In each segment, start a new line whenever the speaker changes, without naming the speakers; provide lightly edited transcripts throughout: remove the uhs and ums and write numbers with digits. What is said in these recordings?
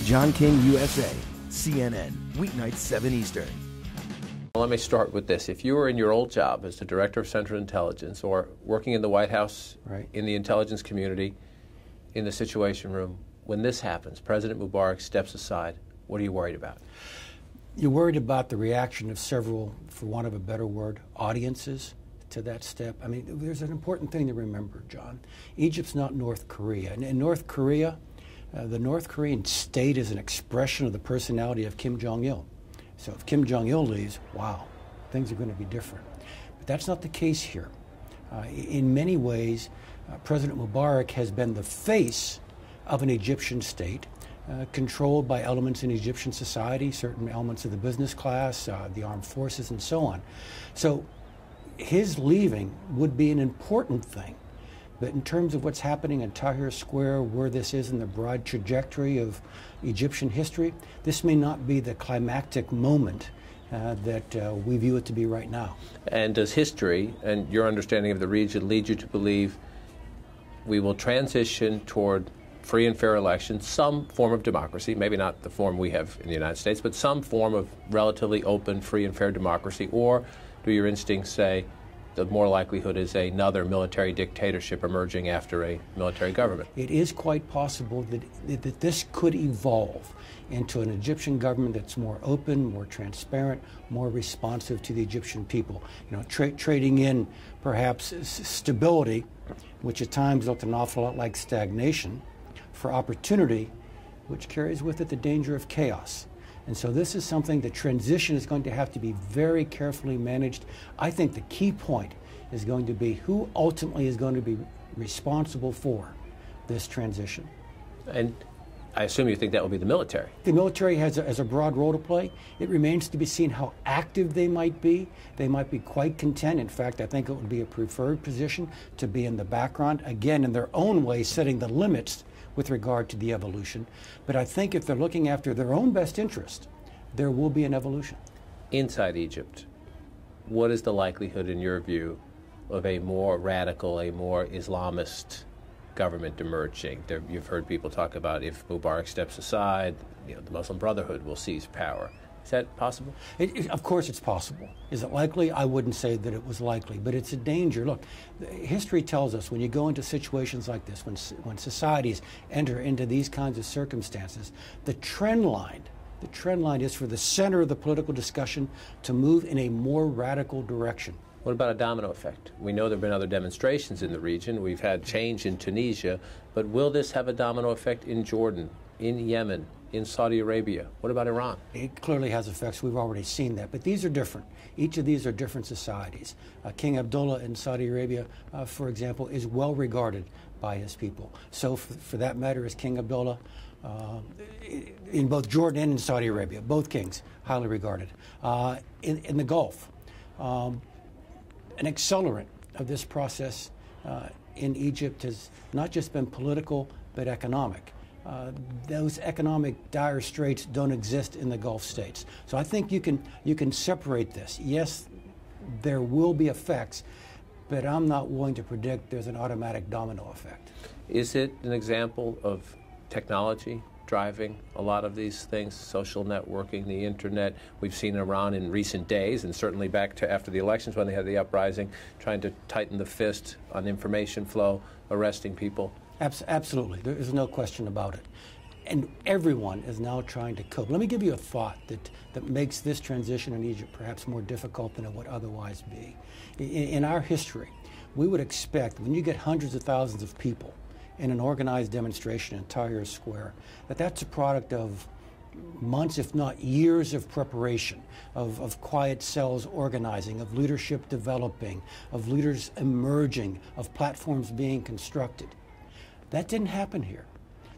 John King, USA, CNN, weeknights 7 Eastern.
Let me start with this. If you were in your old job as the Director of Central Intelligence or working in the White House,
right,
in the intelligence community, in the Situation Room, when this happens, President Mubarak steps aside, what are you worried about?
You're worried about the reaction of several, for want of a better word, audiences to that step. I mean, there's an important thing to remember, John. Egypt's not North Korea. And in North Korea, the North Korean state is an expression of the personality of Kim Jong-il. So if Kim Jong-il leaves, wow, things are going to be different. But that's not the case here. In many ways, President Mubarak has been the face of an Egyptian state, controlled by elements in Egyptian society, certain elements of the business class, the armed forces, and so on. So his leaving would be an important thing. But in terms of what's happening in Tahrir Square, where this is in the broad trajectory of Egyptian history, this may not be the climactic moment that we view it to be right now.
And does history and your understanding of the region lead you to believe we will transition toward free and fair elections, some form of democracy, maybe not the form we have in the United States, but some form of relatively open, free and fair democracy? Or do your instincts say the more likelihood is another military dictatorship emerging after a military government?
It is quite possible that this could evolve into an Egyptian government that's more open, more transparent, more responsive to the Egyptian people. You know, trading in perhaps stability, which at times looked an awful lot like stagnation, for opportunity, which carries with it the danger of chaos. And so this is something, the transition is going to have to be very carefully managed. I think the key point is going to be who ultimately is going to be responsible for this transition.
And I assume you think that will be the military.
The military has a broad role to play. It remains to be seen how active they might be. They might be quite content. In fact, I think it would be a preferred position to be in the background, again, in their own way, setting the limits with regard to the evolution. But I think if they're looking after their own best interest, there will be an evolution.
Inside Egypt, what is the likelihood, in your view, of a more radical, a more Islamist government emerging? You've heard people talk about if Mubarak steps aside, the Muslim Brotherhood will seize power. Is that possible?
Of course it's possible. Is it likely? I wouldn't say that it was likely, but it's a danger. Look, history tells us when you go into situations like this, when societies enter into these kinds of circumstances, the trend line is for the center of the political discussion to move in a more radical direction.
What about a domino effect? We know there have been other demonstrations in the region. We've had change in Tunisia, but will this have a domino effect in Jordan, in Yemen, in Saudi Arabia? What about Iran?
It clearly has effects. We've already seen that. But these are different. Each of these are different societies. King Abdullah in Saudi Arabia, for example, is well regarded by his people. So for that matter, is King Abdullah in both Jordan and in Saudi Arabia, both kings, highly regarded. In the Gulf, an accelerant of this process in Egypt has not just been political, but economic. Those economic dire straits don't exist in the Gulf states. So I think you can separate this. Yes, there will be effects, but I'm not willing to predict there's an automatic domino effect.
Is it an example of technology driving a lot of these things, social networking, the internet? We've seen Iran in recent days, and certainly back to after the elections when they had the uprising, trying to tighten the fist on information flow, arresting people.
Absolutely. There is no question about it. And everyone is now trying to cope. Let me give you a thought that makes this transition in Egypt perhaps more difficult than it would otherwise be. In our history, we would expect when you get hundreds of thousands of people in an organized demonstration in Tahrir Square, that's a product of months, if not years, of preparation, of quiet cells organizing, of leadership developing, of leaders emerging, of platforms being constructed. That didn't happen here.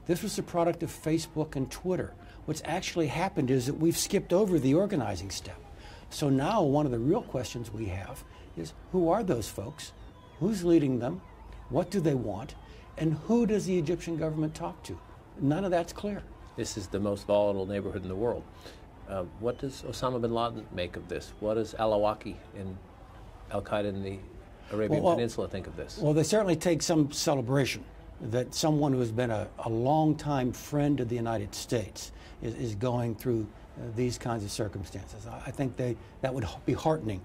This was the product of Facebook and Twitter. What's actually happened is that we've skipped over the organizing step. So now one of the real questions we have is, who are those folks? Who's leading them? What do they want? And who does the Egyptian government talk to? None of that's clear.
This is the most volatile neighborhood in the world. What does Osama bin Laden make of this? What does al-Awlaki and al-Qaeda in the Arabian Peninsula think of this?
Well, they certainly take some celebration that someone who has been a long-time friend of the United States is going through these kinds of circumstances. I think that would be heartening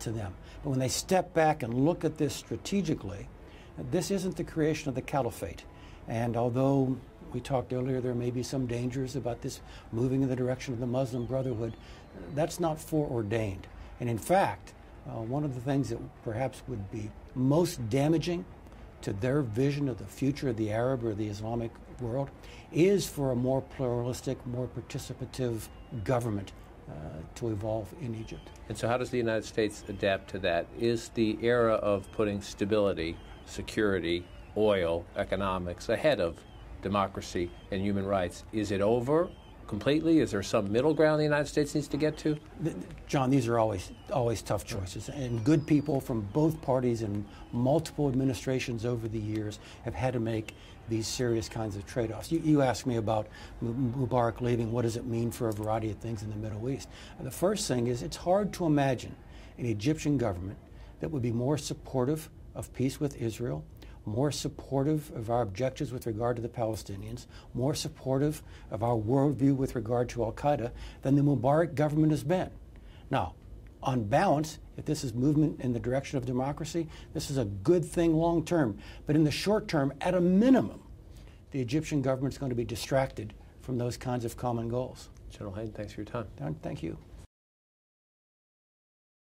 to them. But when they step back and look at this strategically, this isn't the creation of the caliphate. And although we talked earlier, there may be some dangers about this moving in the direction of the Muslim Brotherhood, that's not foreordained. And in fact, one of the things that perhaps would be most damaging to their vision of the future of the Arab or the Islamic world is for a more pluralistic, more participative government to evolve in Egypt.
And so how does the United States adapt to that? Is the era of putting stability, security, oil, economics ahead of democracy and human rights, is it over completely? Is there some middle ground the United States needs to get to?
John, these are always tough choices, and good people from both parties and multiple administrations over the years have had to make these serious kinds of trade-offs. You asked me about Mubarak leaving. What does it mean for a variety of things in the Middle East? The first thing is it's hard to imagine an Egyptian government that would be more supportive of peace with Israel, more supportive of our objectives with regard to the Palestinians, more supportive of our worldview with regard to al-Qaeda than the Mubarak government has been. Now, on balance, if this is movement in the direction of democracy, this is a good thing long term. But in the short term, at a minimum, the Egyptian government is going to be distracted from those kinds of common goals.
General Hayden, thanks for your time.
Thank you.